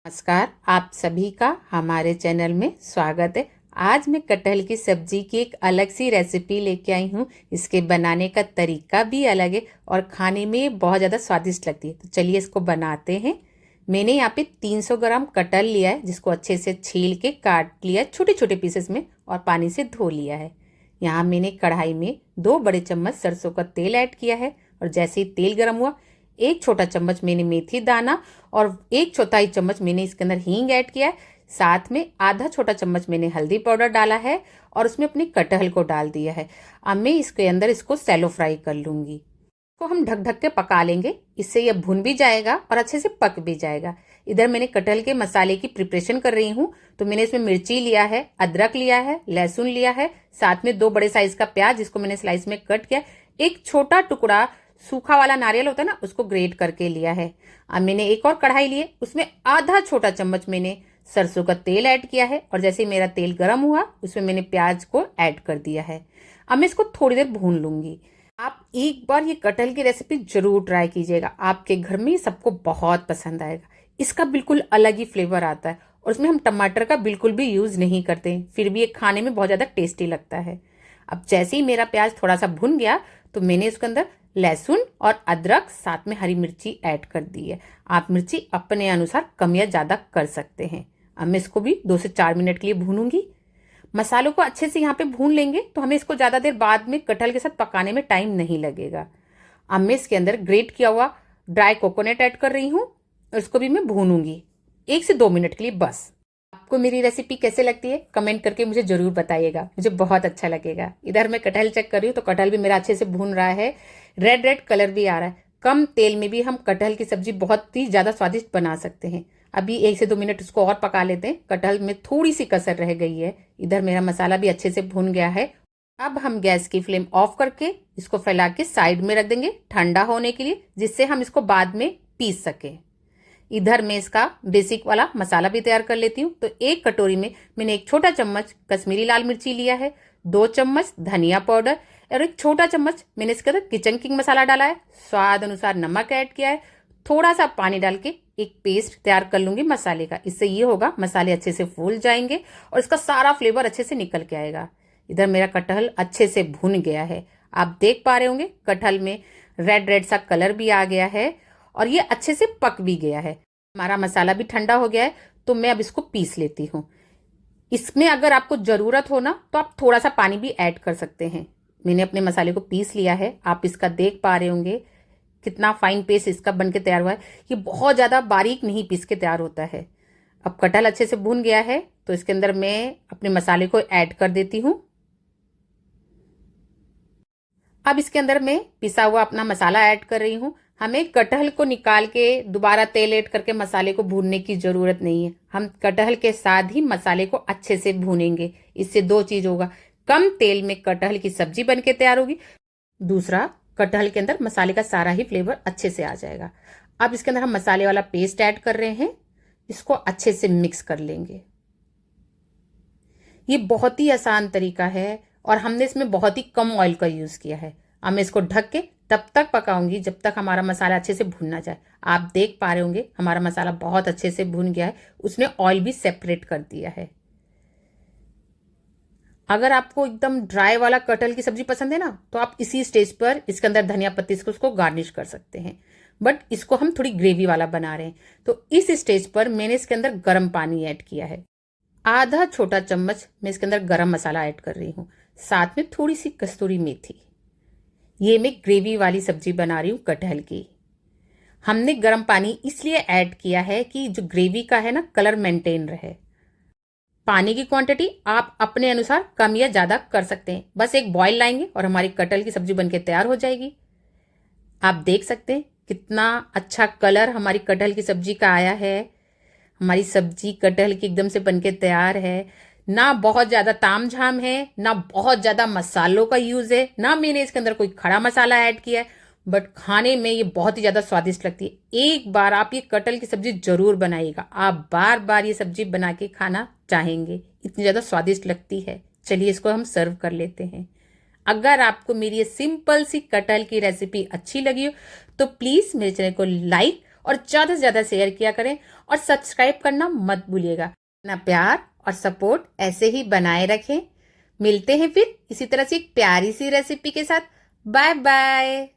नमस्कार, आप सभी का हमारे चैनल में स्वागत है। आज मैं कटहल की सब्जी की एक अलग सी रेसिपी लेके आई हूँ। इसके बनाने का तरीका भी अलग है और खाने में बहुत ज़्यादा स्वादिष्ट लगती है। तो चलिए इसको बनाते हैं। मैंने यहाँ पे 300 ग्राम कटहल लिया है, जिसको अच्छे से छील के काट लिया छोटे छोटे पीसेस में और पानी से धो लिया है। यहाँ मैंने कढ़ाई में 2 बड़े चम्मच सरसों का तेल ऐड किया है और जैसे ही तेल गर्म हुआ, 1 छोटा चम्मच मैंने मेथी दाना और 1/4 चम्मच मैंने इसके अंदर हींग ऐड किया है। साथ में आधा छोटा चम्मच मैंने हल्दी पाउडर डाला है और उसमें अपने कटहल को डाल दिया है। अब मैं इसके अंदर इसको सैलो फ्राई कर लूंगी। इसको हम ढक ढक के पका लेंगे, इससे यह भुन भी जाएगा और अच्छे से पक भी जाएगा। इधर मैंने कटहल के मसाले की प्रिपरेशन कर रही हूँ। तो मैंने इसमें मिर्ची लिया है, अदरक लिया है, लहसुन लिया है, साथ में 2 बड़े साइज का प्याज जिसको मैंने स्लाइस में कट किया, एक छोटा टुकड़ा सूखा वाला नारियल होता है ना, उसको ग्रेट करके लिया है। अब मैंने एक और कढ़ाई ली है, उसमें आधा छोटा चम्मच मैंने सरसों का तेल ऐड किया है और जैसे ही मेरा तेल गर्म हुआ, उसमें मैंने प्याज को ऐड कर दिया है। अब मैं इसको थोड़ी देर भून लूंगी। आप एक बार ये कटहल की रेसिपी जरूर ट्राई कीजिएगा, आपके घर में सबको बहुत पसंद आएगा। इसका बिल्कुल अलग ही फ्लेवर आता है और उसमें हम टमाटर का बिल्कुल भी यूज नहीं करते, फिर भी ये खाने में बहुत ज्यादा टेस्टी लगता है। अब जैसे ही मेरा प्याज थोड़ा सा भुन गया, तो मैंने उसके अंदर लहसुन और अदरक साथ में हरी मिर्ची ऐड कर दी है। आप मिर्ची अपने अनुसार कम या ज़्यादा कर सकते हैं। अब मैं इसको भी 2 से 4 मिनट के लिए भूनूंगी। मसालों को अच्छे से यहाँ पे भून लेंगे तो हमें इसको ज़्यादा देर बाद में कटहल के साथ पकाने में टाइम नहीं लगेगा। अब मैं इसके अंदर ग्रेट किया हुआ ड्राई कोकोनट ऐड कर रही हूँ और इसको भी मैं भूनूंगी 1 से 2 मिनट के लिए बस। आपको मेरी रेसिपी कैसे लगती है कमेंट करके मुझे जरूर बताइएगा, मुझे बहुत अच्छा लगेगा। इधर मैं कटहल चेक कर रही हूँ तो कटहल भी मेरा अच्छे से भून रहा है, रेड रेड कलर भी आ रहा है। कम तेल में भी हम कटहल की सब्जी बहुत ही ज्यादा स्वादिष्ट बना सकते हैं। अभी 1 से 2 मिनट इसको और पका लेते हैं। कटहल में थोड़ी सी कसर रह गई है। इधर मेरा मसाला भी अच्छे से भून गया है। अब हम गैस की फ्लेम ऑफ करके इसको फैला के साइड में रख देंगे ठंडा होने के लिए, जिससे हम इसको बाद में पीस सकें। इधर मैं इसका बेसिक वाला मसाला भी तैयार कर लेती हूँ। तो 1 कटोरी में मैंने 1 छोटा चम्मच कश्मीरी लाल मिर्ची लिया है, 2 चम्मच धनिया पाउडर और 1 छोटा चम्मच मैंने इसके अंदर किचन किंग मसाला डाला है। स्वाद अनुसार नमक ऐड किया है। थोड़ा सा पानी डाल के एक पेस्ट तैयार कर लूंगी मसाले का। इससे ये होगा मसाले अच्छे से फूल जाएंगे और इसका सारा फ्लेवर अच्छे से निकल के आएगा। इधर मेरा कटहल अच्छे से भुन गया है। आप देख पा रहे होंगे कटहल में रेड रेड सा कलर भी आ गया है और ये अच्छे से पक भी गया है। हमारा मसाला भी ठंडा हो गया है। तो मैं अब इसको पीस लेती हूँ। इसमें अगर आपको जरूरत हो ना तो आप थोड़ा सा पानी भी ऐड कर सकते हैं। मैंने अपने मसाले को पीस लिया है। आप इसका देख पा रहे होंगे कितना फाइन पेस्ट इसका बनके तैयार हुआ है। ये बहुत ज्यादा बारीक नहीं पीस के तैयार होता है। अब कटहल अच्छे से भून गया है तो इसके अंदर मैं अपने मसाले को ऐड कर देती हूँ। अब इसके अंदर मैं पिसा हुआ अपना मसाला ऐड कर रही हूँ। हमें कटहल को निकाल के दोबारा तेल ऐड करके मसाले को भूनने की जरूरत नहीं है। हम कटहल के साथ ही मसाले को अच्छे से भूनेंगे। इससे 2 चीज होगा, कम तेल में कटहल की सब्जी बनके तैयार होगी, दूसरा कटहल के अंदर मसाले का सारा ही फ्लेवर अच्छे से आ जाएगा। अब इसके अंदर हम मसाले वाला पेस्ट ऐड कर रहे हैं। इसको अच्छे से मिक्स कर लेंगे। ये बहुत ही आसान तरीका है और हमने इसमें बहुत ही कम ऑयल का यूज किया है। अब मैं इसको ढक के तब तक पकाऊंगी जब तक हमारा मसाला अच्छे से भुन ना जाए। आप देख पा रहे होंगे हमारा मसाला बहुत अच्छे से भुन गया है, उसने ऑयल भी सेपरेट कर दिया है। अगर आपको एकदम ड्राई वाला कटहल की सब्जी पसंद है ना, तो आप इसी स्टेज पर इसके अंदर धनिया पत्ती से उसको गार्निश कर सकते हैं। बट इसको हम थोड़ी ग्रेवी वाला बना रहे हैं, तो इस स्टेज पर मैंने इसके अंदर गर्म पानी ऐड किया है। आधा छोटा चम्मच मैं इसके अंदर गरम मसाला ऐड कर रही हूँ, साथ में थोड़ी सी कस्तूरी मेथी। ये मैं ग्रेवी वाली सब्जी बना रही हूँ कटहल की। हमने गर्म पानी इसलिए ऐड किया है कि जो ग्रेवी का है ना, कलर मेंटेन रहे। पानी की क्वांटिटी आप अपने अनुसार कम या ज्यादा कर सकते हैं। बस एक बॉईल लाएंगे और हमारी कटहल की सब्जी बनके तैयार हो जाएगी। आप देख सकते हैं कितना अच्छा कलर हमारी कटहल की सब्जी का आया है। हमारी सब्जी कटहल की एकदम से बनके तैयार है। ना बहुत ज्यादा तामझाम है, ना बहुत ज्यादा मसालों का यूज है, ना मैंने इसके अंदर कोई खड़ा मसाला ऐड किया है। बट खाने में ये बहुत ही ज्यादा स्वादिष्ट लगती है। एक बार आप ये कटहल की सब्जी जरूर बनाइएगा, आप बार बार ये सब्जी बना के खाना चाहेंगे, इतनी ज्यादा स्वादिष्ट लगती है। चलिए इसको हम सर्व कर लेते हैं। अगर आपको मेरी ये सिंपल सी कटहल की रेसिपी अच्छी लगी हो तो प्लीज मेरे चैनल को लाइक और ज़्यादा से ज़्यादा शेयर किया करें और सब्सक्राइब करना मत भूलिएगा। अपना प्यार और सपोर्ट ऐसे ही बनाए रखें। मिलते हैं फिर इसी तरह से एक प्यारी सी रेसिपी के साथ। Bye bye.